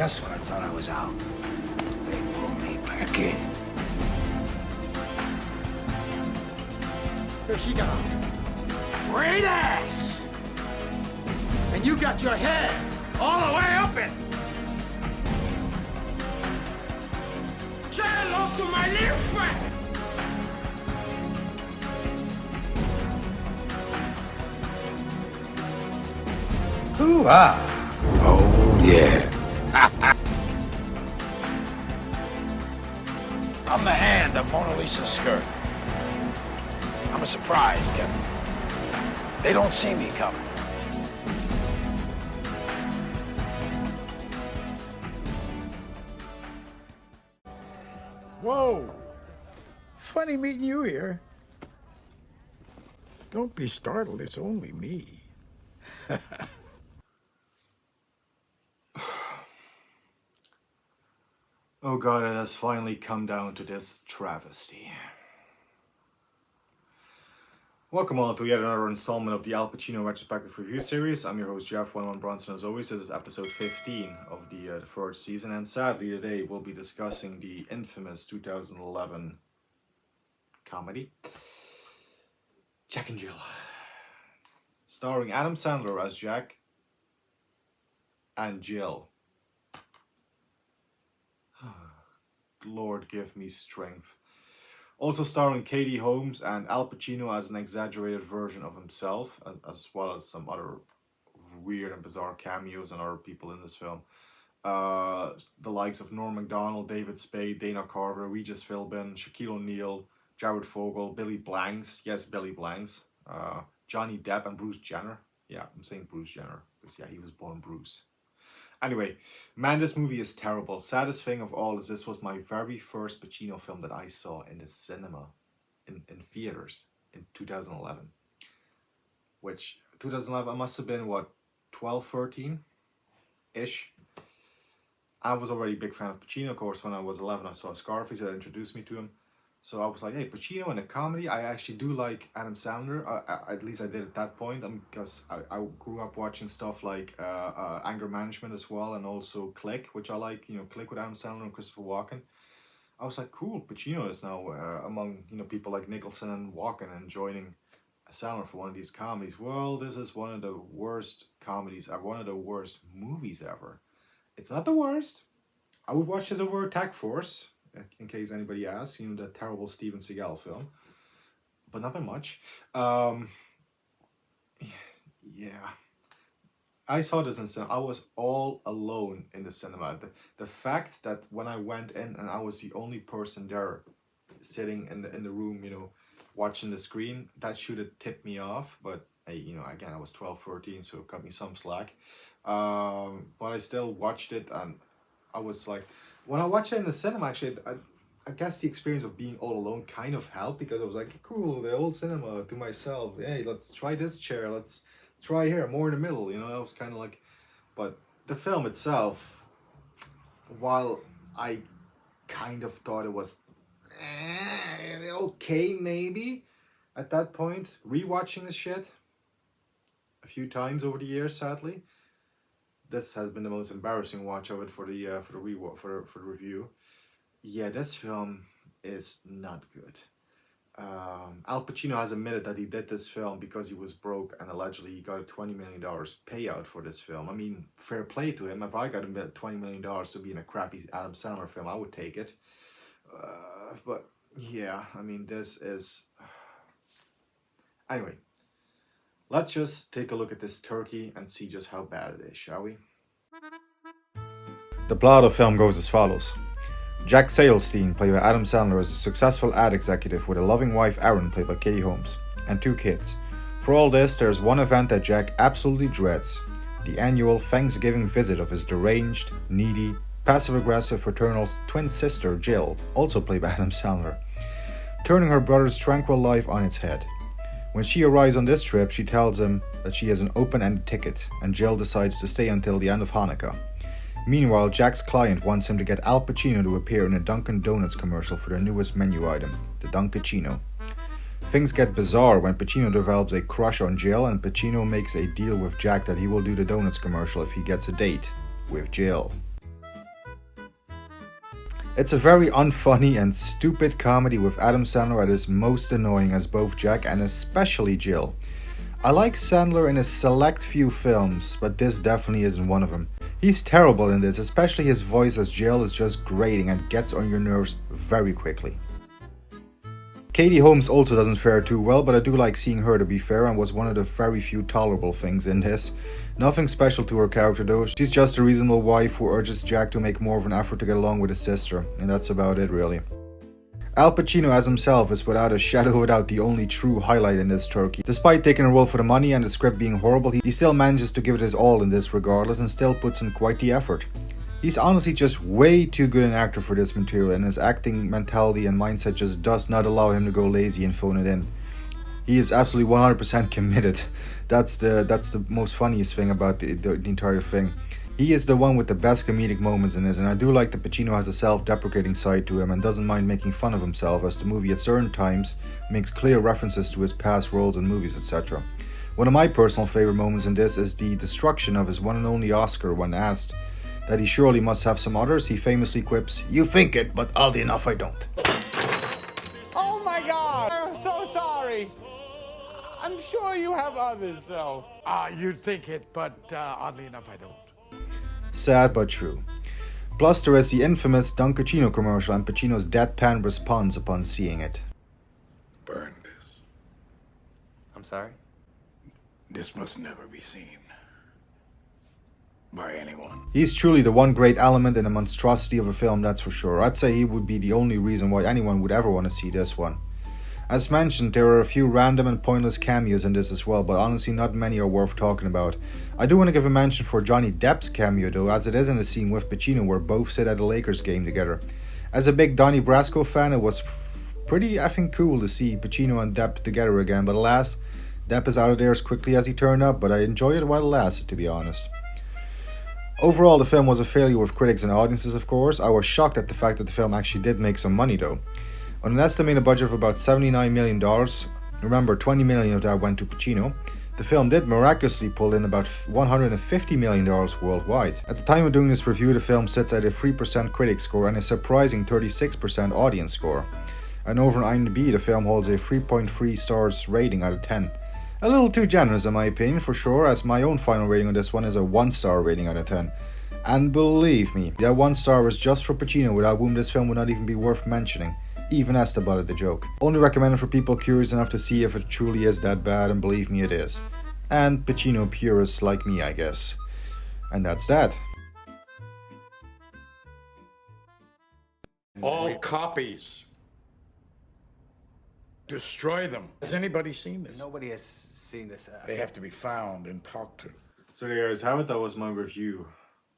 Just when I thought I was out, they pulled me back in. Here she goes. Great ass! And you got your head all the way up it. Say hello to my little friend. Hoo-ah! Oh, yeah. I'm the hand of Mona Lisa's skirt. I'm a surprise, Kevin. They don't see me coming. Whoa. Funny meeting you here. Don't be startled, it's only me. Oh god, it has finally come down to this travesty. Welcome all to yet another installment of the Al Pacino retrospective review series. I'm your host Jeff One Bronson. As always, this is episode 15 of the third season, and sadly today we'll be discussing the infamous 2011 comedy Jack and Jill, starring Adam Sandler as Jack and Jill. Lord give me strength. Also starring Katie Holmes and Al Pacino as an exaggerated version of himself, as well as some other weird and bizarre cameos and other people in this film. The likes of Norm MacDonald, David Spade, Dana Carvey, Regis Philbin, Shaquile O'Neal, Jared Fogle, Billy Blanks, Johnny Depp and Bruce Jenner. Yeah, I'm saying Bruce Jenner because he was born Bruce. Anyway, man, this movie is terrible. Saddest thing of all is this was my very first Pacino film that I saw in the cinema, in theaters, in 2011. Which, 2011, I must have been, 12, 13-ish? I was already a big fan of Pacino, of course. When I was 11, I saw Scarface, that introduced me to him. So I was like, hey, Pacino in a comedy. I actually do like Adam Sandler. At least I did at that point. Because I grew up watching stuff like Anger Management as well. And also Click, which I like. Click with Adam Sandler and Christopher Walken. I was like, cool. Pacino is now among people like Nicholson and Walken and joining Sandler for one of these comedies. Well, this is one of the worst comedies, one of the worst movies ever. It's not the worst. I would watch this over Attack Force, in case anybody asks, the terrible Steven Seagal film, but not by much. Yeah, I saw this in cinema. I was all alone in the cinema. The fact that when I went in and I was the only person there, sitting in the room, watching the screen, that should have tipped me off. But again, I was 12, 13, so it cut me some slack. But I still watched it, and I was like, when I watched it in the cinema, actually, I guess the experience of being all alone kind of helped, because I was like, cool, the old cinema to myself. Hey, let's try this chair. Let's try here, more in the middle. I was kind of like, but the film itself, while I kind of thought it was okay, maybe at that point, rewatching the shit a few times over the years, sadly. This has been the most embarrassing watch of it for the review. Yeah, this film is not good. Al Pacino has admitted that he did this film because he was broke, and allegedly he got a $20 million payout for this film. I mean, fair play to him. If I got $20 million to be in a crappy Adam Sandler film, I would take it. But yeah, I mean, this is... Anyway. Let's just take a look at this turkey and see just how bad it is, shall we? The plot of the film goes as follows. Jack Sailstein, played by Adam Sandler, is a successful ad executive with a loving wife, Erin, played by Katie Holmes, and 2 kids. For all this, there's one event that Jack absolutely dreads: the annual Thanksgiving visit of his deranged, needy, passive-aggressive fraternal twin sister, Jill, also played by Adam Sandler, turning her brother's tranquil life on its head. When she arrives on this trip, she tells him that she has an open-ended ticket, and Jill decides to stay until the end of Hanukkah. Meanwhile, Jack's client wants him to get Al Pacino to appear in a Dunkin' Donuts commercial for their newest menu item, the Dunkachino. Things get bizarre when Pacino develops a crush on Jill, and Pacino makes a deal with Jack that he will do the donuts commercial if he gets a date with Jill. It's a very unfunny and stupid comedy with Adam Sandler at his most annoying as both Jack and especially Jill. I like Sandler in a select few films, but this definitely isn't one of them. He's terrible in this, especially his voice as Jill is just grating and gets on your nerves very quickly. Katie Holmes also doesn't fare too well, but I do like seeing her to be fair and was one of the very few tolerable things in this. Nothing special to her character though, she's just a reasonable wife who urges Jack to make more of an effort to get along with his sister, and that's about it really. Al Pacino as himself is without a shadow of a doubt the only true highlight in this turkey. Despite taking a role for the money and the script being horrible, he still manages to give it his all in this regardless and still puts in quite the effort. He's honestly just way too good an actor for this material, and his acting mentality and mindset just does not allow him to go lazy and phone it in. He is absolutely 100% committed. That's the most funniest thing about the entire thing. He is the one with the best comedic moments in this, and I do like that Pacino has a self-deprecating side to him and doesn't mind making fun of himself, as the movie at certain times makes clear references to his past roles in movies, etc. One of my personal favorite moments in this is the destruction of his one and only Oscar. When asked that he surely must have some others, he famously quips, "You think it, but oddly enough I don't." Oh my God! I'm so sorry. I'm sure you have others, though. You'd think it, but oddly enough, I don't. Sad but true. Plus there is the infamous Don Pacino commercial and Pacino's deadpan response upon seeing it. Burn this. I'm sorry? This must never be seen by anyone. He's truly the one great element in a monstrosity of a film, that's for sure. I'd say he would be the only reason why anyone would ever want to see this one. As mentioned, there are a few random and pointless cameos in this as well, but honestly not many are worth talking about. I do want to give a mention for Johnny Depp's cameo though, as it is in the scene with Pacino where both sit at a Lakers game together. As a big Donnie Brasco fan, it was pretty effing cool to see Pacino and Depp together again, but alas, Depp is out of there as quickly as he turned up, but I enjoyed it while it lasted, to be honest. Overall, the film was a failure with critics and audiences, of course. I was shocked at the fact that the film actually did make some money, though. On an estimated budget of about $79 million, remember 20 million of that went to Pacino, the film did miraculously pull in about $150 million worldwide. At the time of doing this review, the film sits at a 3% critic score and a surprising 36% audience score. And over on IMDb, the film holds a 3.3 stars rating out of 10. A little too generous in my opinion, for sure, as my own final rating on this one is a 1-star rating out of 10. And believe me, that 1 star was just for Pacino, without whom this film would not even be worth mentioning, even as the butt of the joke. Only recommended for people curious enough to see if it truly is that bad, and believe me it is. And Pacino purists like me, I guess. And that's that. All copies. Destroy them. Has anybody seen this? Nobody has seen this. They have to be found and talked to. So there you guys have it. That was my review,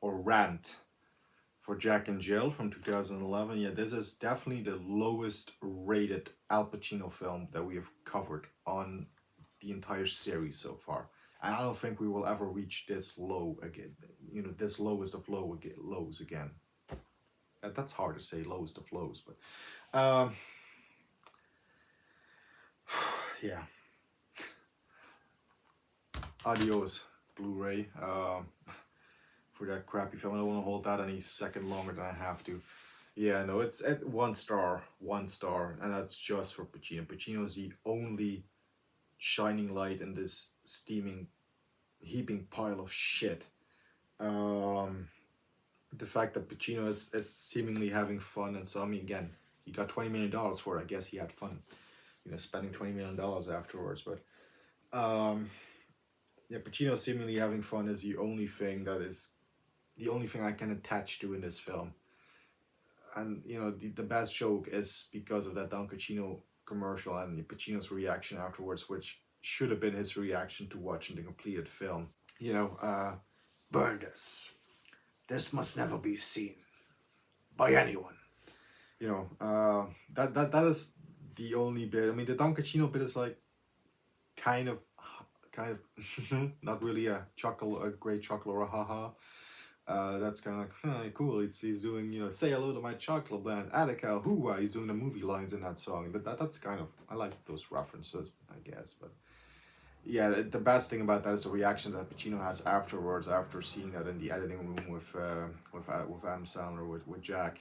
or rant, for Jack and Jill from 2011. Yeah, this is definitely the lowest rated Al Pacino film that we have covered on the entire series so far. And I don't think we will ever reach this low again. You know, this lowest of lows again. That's hard to say, lowest of lows, but yeah. Adios, Blu-ray. For that crappy film. I don't want to hold that any second longer than I have to. Yeah, no, it's at 1 star, and that's just for Pacino. Pacino is the only shining light in this steaming, heaping pile of shit. The fact that Pacino is seemingly having fun, and so I mean, again, he got $20 million for it. I guess he had fun, you know, spending $20 million afterwards. But yeah, Pacino seemingly having fun is the only thing I can attach to in this film. And you know, the best joke is because of that Don Pacino commercial and Pacino's reaction afterwards, which should have been his reaction to watching the completed film. You know, burn this. This must never be seen by anyone. You know, that is the only bit. I mean, the Don Pacino bit is like kind of not really a great chuckle or a haha. That's kind of like, cool. He's doing, you know, say hello to my chocolate blend, Attica, hoo-ah. He's doing the movie lines in that song. But that's kind of, I like those references, I guess. But yeah, the best thing about that is the reaction that Pacino has afterwards, after seeing that in the editing room with Adam Sandler, with Jack.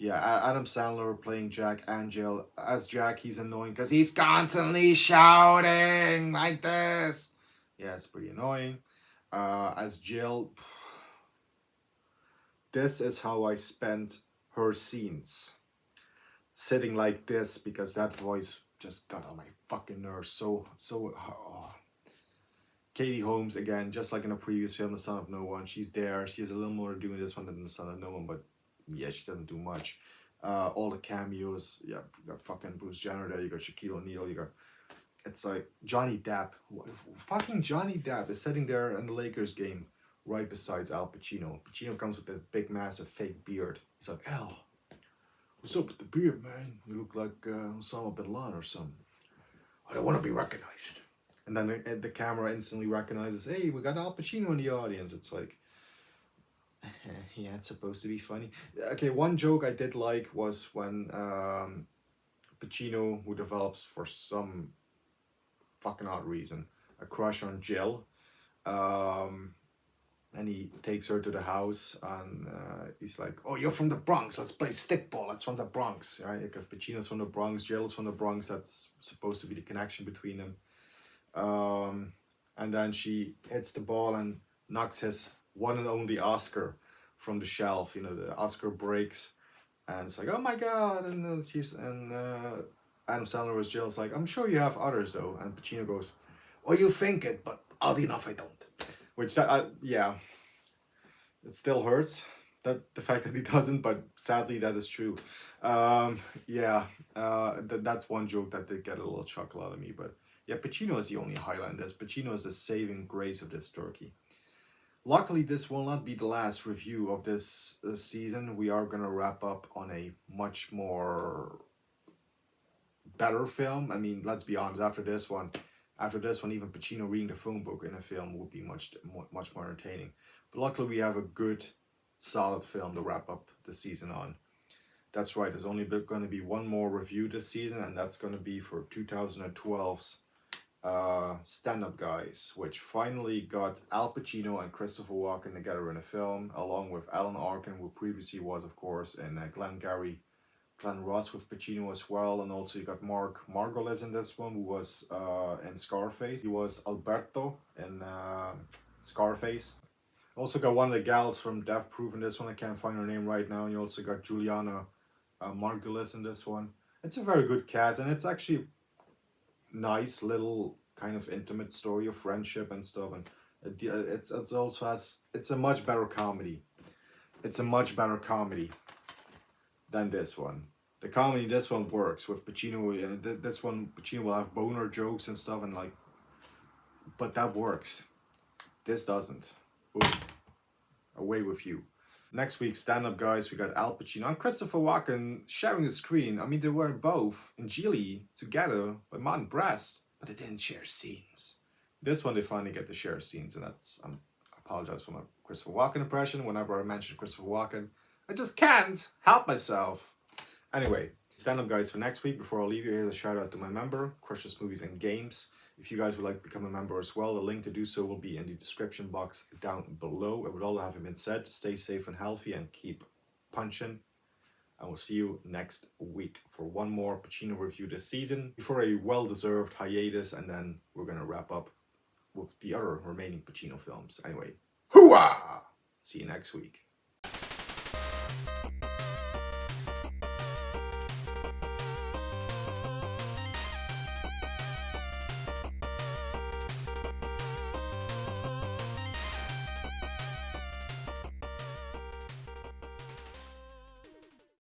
Yeah, Adam Sandler playing Jack and Jill. As Jack, he's annoying because he's constantly shouting like this. Yeah, it's pretty annoying. As Jill, this is how I spent her scenes. Sitting like this because that voice just got on my fucking nerves. So. Katie Holmes, again, just like in a previous film, The Son of No One, she's there. She has a little more to do in this one than The Son of No One, but yeah, she doesn't do much. All the cameos, yeah, you got fucking Bruce Jenner there, you got Shaquille O'Neal, you got, it's like Johnny Depp. Fucking Johnny Depp is sitting there in the Lakers game right besides Al Pacino. Pacino comes with this big, massive fake beard. He's like, Al, what's up with the beard, man? You look like Osama bin Laden or something. I don't want to be recognized. And then the camera instantly recognizes, hey, we got Al Pacino in the audience. It's like, yeah, it's supposed to be funny. Okay, one joke I did like was when Pacino, who develops for some fucking odd reason a crush on Jill, and he takes her to the house, and he's like, oh, you're from the Bronx, let's play stickball, that's from the Bronx, right? Because Pacino's from the Bronx, Jill's from the Bronx, that's supposed to be the connection between them. And then she hits the ball and knocks his one and only Oscar from the shelf. You know, the Oscar breaks, and it's like, oh my god! And then Adam Sandler was Jill's like, I'm sure you have others though. And Pacino goes, well, you think it, but oddly enough, I don't. Which yeah, it still hurts that the fact that he doesn't, but sadly that is true. Yeah, that's one joke that did get a little chuckle out of me, but. Yeah, Pacino is the only highlight in this. Pacino is the saving grace of this turkey. Luckily, this will not be the last review of this season. We are going to wrap up on a much more better film. I mean, let's be honest, after this one, even Pacino reading the phone book in a film would be much more entertaining. But luckily, we have a good, solid film to wrap up the season on. That's right, there's only going to be one more review this season, and that's going to be for 2012's Stand-Up Guys, which finally got Al Pacino and Christopher Walken together in a film, along with Alan Arkin, who previously was, of course, in Glenn Ross with Pacino as well, and also you got Mark Margolis in this one, who was in Scarface. He was Alberto in Scarface. Also got one of the gals from Death Proof in this one. I can't find her name right now. And you also got Juliana Margulis in this one. It's a very good cast, and it's actually nice little kind of intimate story of friendship and stuff, and it's also it's a much better comedy. It's a much better comedy than this one. The comedy in this one works with Pacino. This one Pacino will have boner jokes and stuff, and like, but that works. This doesn't. Boom. Away with you. Next week, Stand-Up Guys, we got Al Pacino and Christopher Walken sharing the screen. I mean, they were both in Geely together by Martin Brest, but they didn't share scenes. This one, they finally get to share scenes, and that's, I apologize for my Christopher Walken impression. Whenever I mention Christopher Walken, I just can't help myself. Anyway, Stand-Up Guys for next week. Before I leave you, here's a shout out to my member, Crushers Movies and Games. If you guys would like to become a member as well, the link to do so will be in the description box down below. And with all that having been said, stay safe and healthy and keep punching. And we'll see you next week for one more Pacino review this season before a well-deserved hiatus, and then we're going to wrap up with the other remaining Pacino films. Anyway, hooah! See you next week.